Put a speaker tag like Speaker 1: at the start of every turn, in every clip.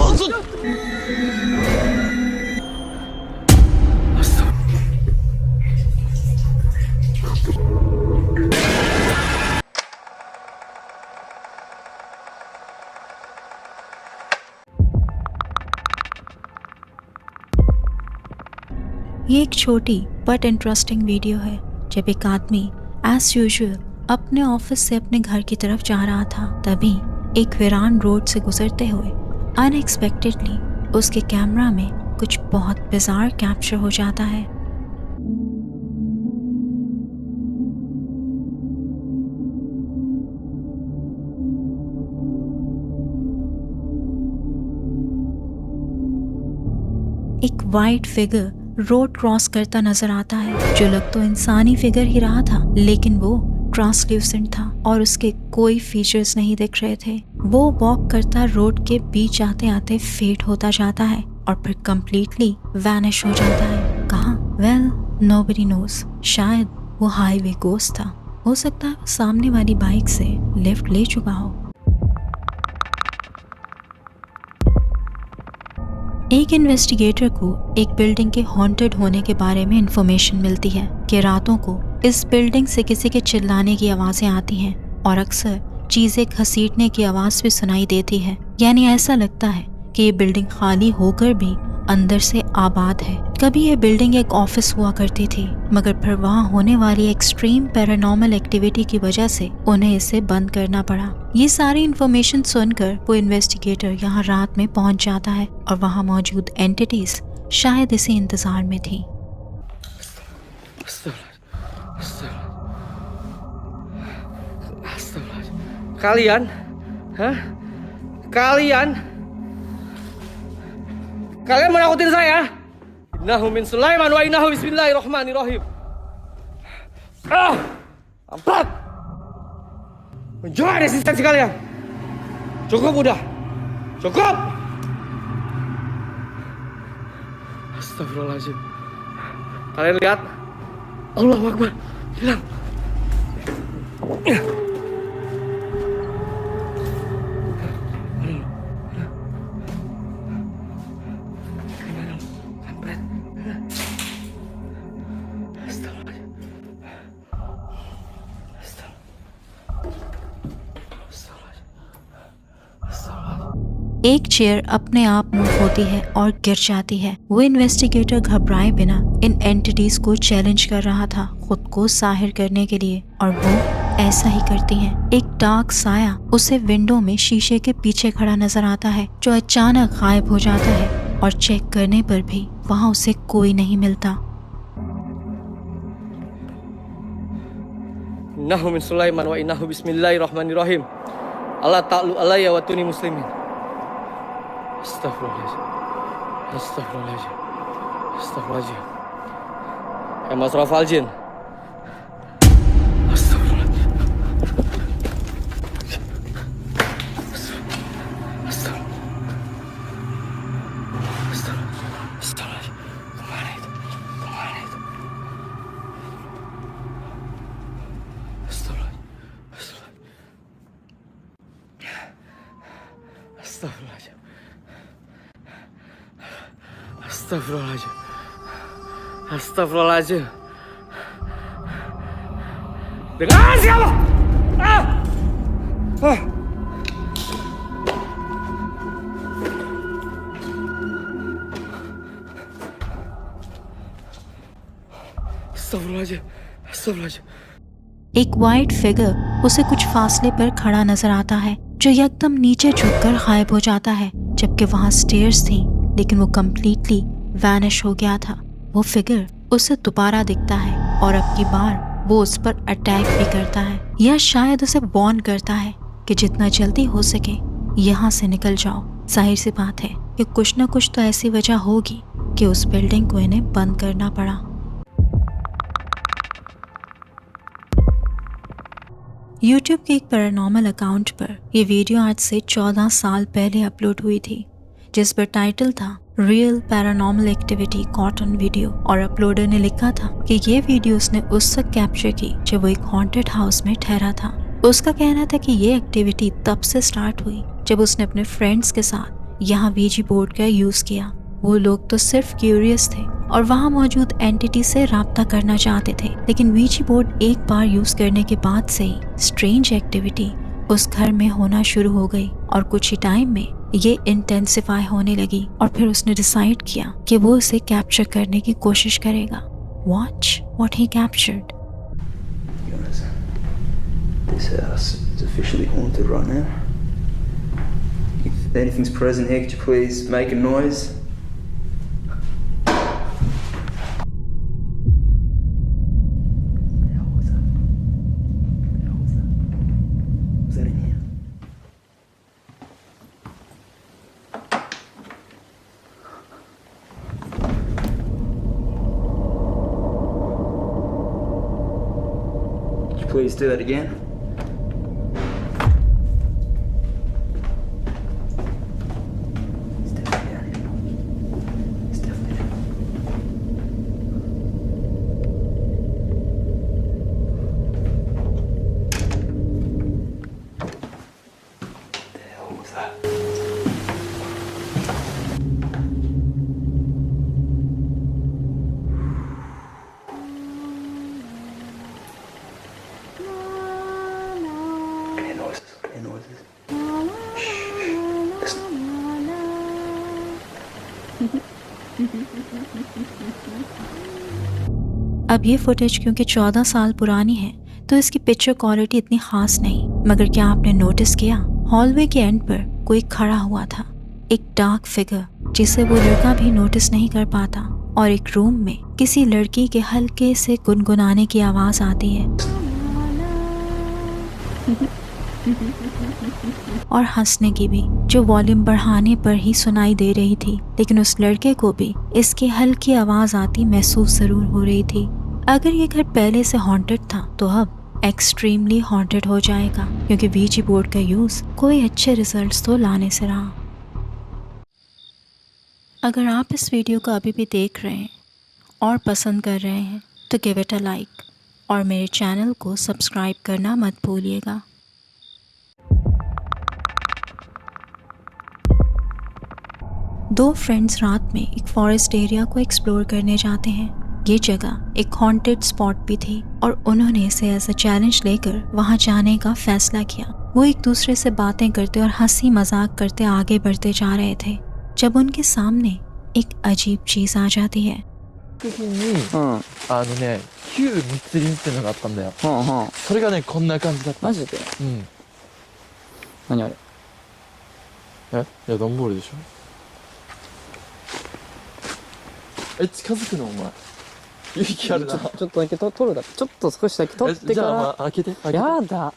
Speaker 1: ये एक छोटी बट इंटरेस्टिंग वीडियो है जब एक आदमी एज यूजुअल अपने ऑफिस से अपने घर की तरफ जा रहा था, तभी एक वीरान रोड से गुजरते हुए अनएक्सपेक्टेडली उसके कैमरा में कुछ बहुत बिजार कैप्चर हो जाता है। एक वाइट फिगर रोड क्रॉस करता नजर आता है, जो लग तो इंसानी फिगर ही रहा था, लेकिन वो ट्रांसल्यूसेंट था और उसके कोई फीचर्स नहीं दिख रहे थे। वो वॉक करता रोड के बीच आते आते फेड होता जाता है और फिर कंप्लीटली वैनिश हो जाता है। कहाँ? Well, nobody knows. शायद वो हाईवे गोस्ट था। हो सकता है वो सामने वाली बाइक से लिफ्ट ले चुका हो। एक इन्वेस्टिगेटर को एक बिल्डिंग के हॉन्टेड होने के बारे में इंफॉर्मेशन मिलती है कि रातों को इस बिल्डिंग से किसी के चिल्लाने की आवाजें आती हैं और अक्सर चीजें घसीटने की आवाज भी सुनाई देती है। यानी ऐसा लगता है कि ये बिल्डिंग खाली होकर भी अंदर से आबाद है। कभी ये बिल्डिंग एक ऑफिस हुआ करती थी, मगर फिर वहाँ होने वाली एक्सट्रीम पैरानॉर्मल एक्टिविटी की वजह से उन्हें इसे बंद करना पड़ा। ये सारी इन्फॉर्मेशन सुनकर वो इन्वेस्टिगेटर यहाँ रात में पहुँच जाता है और वहाँ मौजूद एंटिटीज शायद इसी इंतजार में थी।
Speaker 2: Kalian? Hah? Kalian menakutin saya? Innahu min Sulaiman wa innahu bismillahirrahmanirrahim. Amprat! Menjual resistensi kalian. Cukup udah. Cukup! Astagfirullahaladzim. Kalian lihat? Allahu Akbar. Hilang.
Speaker 1: एक चेयर अपने आप मूव होती है और गिर जाती है। वो इन्वेस्टिगेटर घबराए बिना इन एंटिटीज को चैलेंज कर रहा था खुद को जाहिर करने के लिए, और वो ऐसा ही करती हैं। एक डार्क साया उसे विंडो में शीशे के पीछे खड़ा नजर आता है, जो अचानक गायब हो जाता है और चेक करने पर भी वहाँ उसे कोई नहीं मिलता।
Speaker 2: Innahu min Sulaiman wa innahu bismillahirrahmanirrahim. Allah ta'lu alayya wa tuni muslimin. Astagfirullahaladzim. Astagfirullahaladzim. Astagfirullahaladzim. Mas Rafal Jin. Astagfirullahaladzim. Astagfirullahaladzim. Kemana itu? Kemana itu? Astagfirullahaladzim. Astagfirullahaladzim. Astagfirullahaladzim. Dengar siapa? Astagfirullahaladzim. Astagfirullahaladzim.
Speaker 1: एक white figure उसे कुछ फासले पर खड़ा नजर आता है, जो एकदम नीचे झुककर गायब हो जाता है, जबकि वहाँ स्टेयर्स थी, लेकिन वो कम्प्लीटली वैनिश हो गया था। वो फिगर उसे दोबारा दिखता है और अब की बार वो उस पर अटैक भी करता है, या शायद उसे वार्न करता है कि जितना जल्दी हो सके यहाँ से निकल जाओ। जाहिर सी बात है कि कुछ न कुछ तो ऐसी वजह होगी कि उस बिल्डिंग को इन्हें बंद करना पड़ा। YouTube के एक पैरानॉर्मल अकाउंट पर यह वीडियो आज से 14 साल पहले अपलोड हुई थी, जिस पर टाइटल था real paranormal activity caught on video, और अपलोडर ने लिखा था कि ये वीडियो उसने उस वक्त कैप्चर की जब वो एक हॉन्टेड हाउस में ठहरा था। उसका कहना था कि ये एक्टिविटी तब से स्टार्ट हुई जब उसने अपने फ्रेंड्स के साथ यहाँ वीजी बोर्ड का यूज किया। वो लोग तो सिर्फ क्यूरियस थे और वहाँ मौजूद एंटिटी से राब्ता करना चाहते थे, लेकिन वीजी बोर्ड एक बार यूज करने के बाद से ही स्ट्रेंज एक्टिविटी उस घर में होना शुरू हो गई और कुछ ही टाइम में ये इंटेंसिफाई होने लगी और फिर उसने डिसाइड किया कि वो उसे कैप्चर करने की कोशिश करेगा। Watch what he captured.
Speaker 3: This house is officially haunted right now. If anything's present here, could you please make a noise? Please do that again. It's definitely down here. It's definitely down What the hell was that? Clear noises, clear noises. Shh, listen.
Speaker 1: अब ये footage क्योंकि 14 साल पुरानी है तो इसकी picture quality इतनी खास नहीं, मगर क्या आपने नोटिस किया हॉलवे के एंड पर कोई खड़ा हुआ था, एक डार्क फिगर जिसे वो लड़का भी नोटिस नहीं कर पाता, और एक रूम में किसी लड़की के हल्के से गुनगुनाने की आवाज आती है और हंसने की भी, जो वॉल्यूम बढ़ाने पर ही सुनाई दे रही थी, लेकिन उस लड़के को भी इसकी हल्की आवाज आती महसूस जरूर हो रही थी। अगर ये घर पहले से हॉन्टेड था तो अब एक्सट्रीमली हॉन्टेड हो जाएगा, क्योंकि वीजी बोर्ड का यूज कोई अच्छे रिजल्ट्स तो लाने से रहा। अगर आप इस वीडियो को अभी भी देख रहे हैं और पसंद कर रहे हैं तो गिव इट अ लाइक और मेरे चैनल को सब्सक्राइब करना मत भूलिएगा। दो फ्रेंड्स रात में एक फॉरेस्ट एरिया को एक्सप्लोर करने जाते हैं। ये जगह एक हॉन्टेड स्पॉट भी थी और उन्होंने इसे एज अ चैलेंज लेकर वहां जाने का फैसला किया। वो एक दूसरे से बातें करते और हंसी मजाक करते आगे बढ़ते जा रहे थे जब उनके सामने एक अजीब चीज आ जाती है।
Speaker 4: 時に旧密林っていうのがあったんだよ。
Speaker 5: はあはあ、
Speaker 4: それがねこんな感じだった。
Speaker 5: マジで
Speaker 4: うん。
Speaker 5: 何あれ
Speaker 4: いや段ボールでしょ。近づくのお前。勇気あるな。
Speaker 5: ちょっとだけ取るだけちょっと少しだけ取って
Speaker 4: じゃあ、ま
Speaker 5: か
Speaker 4: あ、開けて。
Speaker 5: らやだ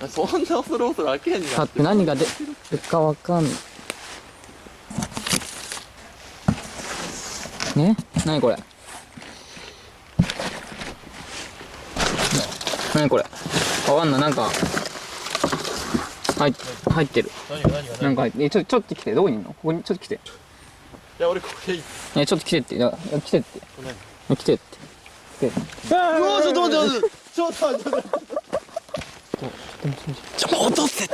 Speaker 4: そんな恐る恐る開けんじゃん。
Speaker 5: だって何が出るかわかんないね。何これ何これわかんない。なんか入ってる。
Speaker 4: 何が
Speaker 5: なんか入ってちょっと来て。どこにいんの？ここにちょっと来て。
Speaker 4: いや俺これ
Speaker 5: ちょっと来てって。いや来てって。来てって。来て。
Speaker 4: うわちょっと待ってちょっと待って落とせ。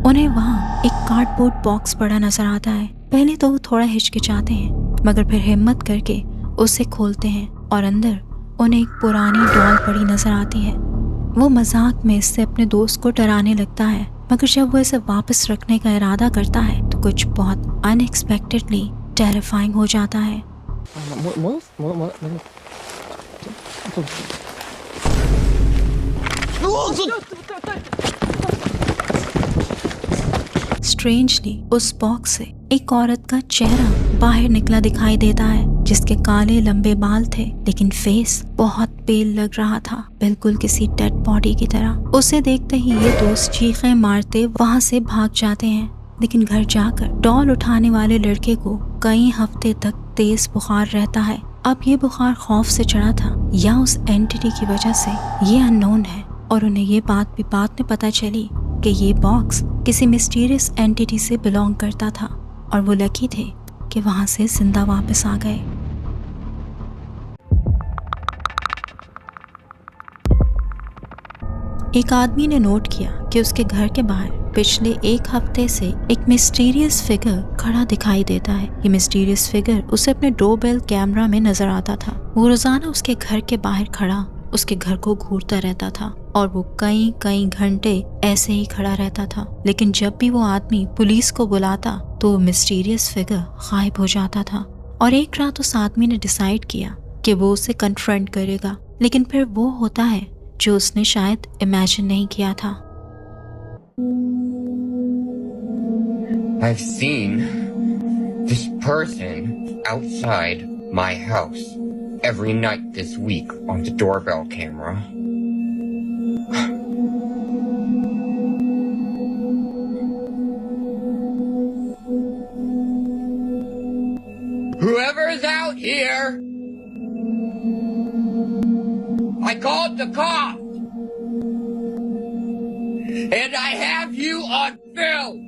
Speaker 1: उन्हें वहाँ एक कार्डबोर्ड बॉक्स पड़ा नजर आता है। पहले तो वो थोड़ा हिचकिचाते हैं, मगर फिर हिम्मत करके उसे खोलते हैं और अंदर उन्हें एक पुरानी डॉल पड़ी नजर आती है। वो मजाक में इससे अपने दोस्त को डराने लगता है, मगर जब वो इसे वापस रखने का इरादा करता है तो कुछ बहुत अनएक्सपेक्टेडली टेरिफाइंग हो जाता है। स्ट्रेंजली उस बॉक्स से एक औरत का चेहरा बाहर निकला दिखाई देता है, जिसके काले लंबे बाल थे, लेकिन फेस बहुत पेल लग रहा था, बिल्कुल किसी डेड बॉडी की तरह। उसे देखते ही ये दोस्त चीखें मारते वहां से भाग जाते हैं, लेकिन घर जाकर डॉल उठाने वाले लड़के को कई हफ्ते तक तेज बुखार रहता है। अब ये बुखार खौफ से चढ़ा था या उस एंटिटी की वजह से, ये अननोन है। और उन्हें ये बात भी बाद में पता चली कि ये बॉक्स किसी मिस्टीरियस एंटिटी से बिलोंग करता था और वो लकी थे कि वहां से जिंदा वापस आ गए। एक आदमी ने नोट किया कि उसके घर के बाहर पिछले एक हफ्ते से एक मिस्टीरियस फिगर खड़ा दिखाई देता है। ये मिस्टीरियस फिगर उसे अपने डोरबेल कैमरा में नजर आता था। वो रोजाना उसके घर के बाहर खड़ा उसके घर को घूरता रहता था और वो कई घंटे ऐसे ही खड़ा रहता था। लेकिन जब भी वो आदमी पुलिस को बुलाता तो वो मिस्टीरियस फिगर गायब हो जाता था। और एक रात उस आदमी ने डिसाइड किया कि वो उसे कन्फ्रंट करेगा, लेकिन फिर वो होता है जो उसने शायद इमेजिन नहीं किया था।
Speaker 6: I've seen this person outside my house every night this week on the doorbell camera. Whoever's out here, I called the cops, and I have you on film.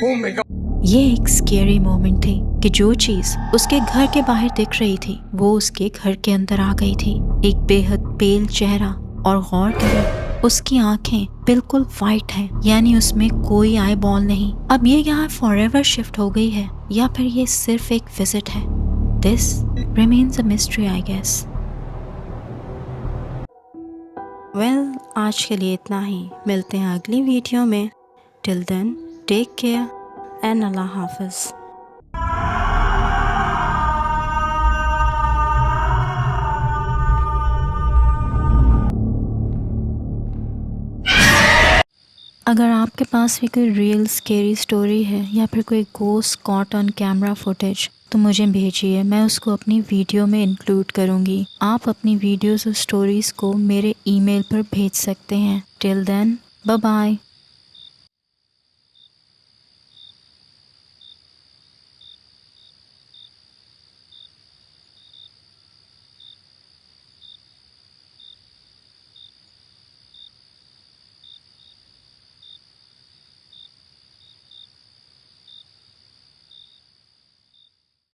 Speaker 6: Oh my God.
Speaker 1: ये एक scary moment थी कि जो चीज उसके घर के बाहर दिख रही थी वो उसके घर के अंदर आ गई थी। एक बेहद पेल चेहरा और गौर करें उसकी आंखें बिल्कुल वाइट हैं, यानी उसमें कोई आई बॉल नहीं। अब ये यहाँ फॉरएवर शिफ्ट हो गई है या फिर ये सिर्फ एक विजिट है? This remains a mystery I guess. Well, आज के लिए इतना ही। मिलते हैं अगली वीडियो में। Till then take care and Allah Hafiz. अगर आपके पास भी कोई रियल स्केरी स्टोरी है या फिर कोई ghost caught on camera footage तो मुझे भेजिए, मैं उसको अपनी वीडियो में इंक्लूड करूँगी। आप अपनी वीडियोस और स्टोरीज़ को मेरे ईमेल पर भेज सकते हैं। Till then bye bye.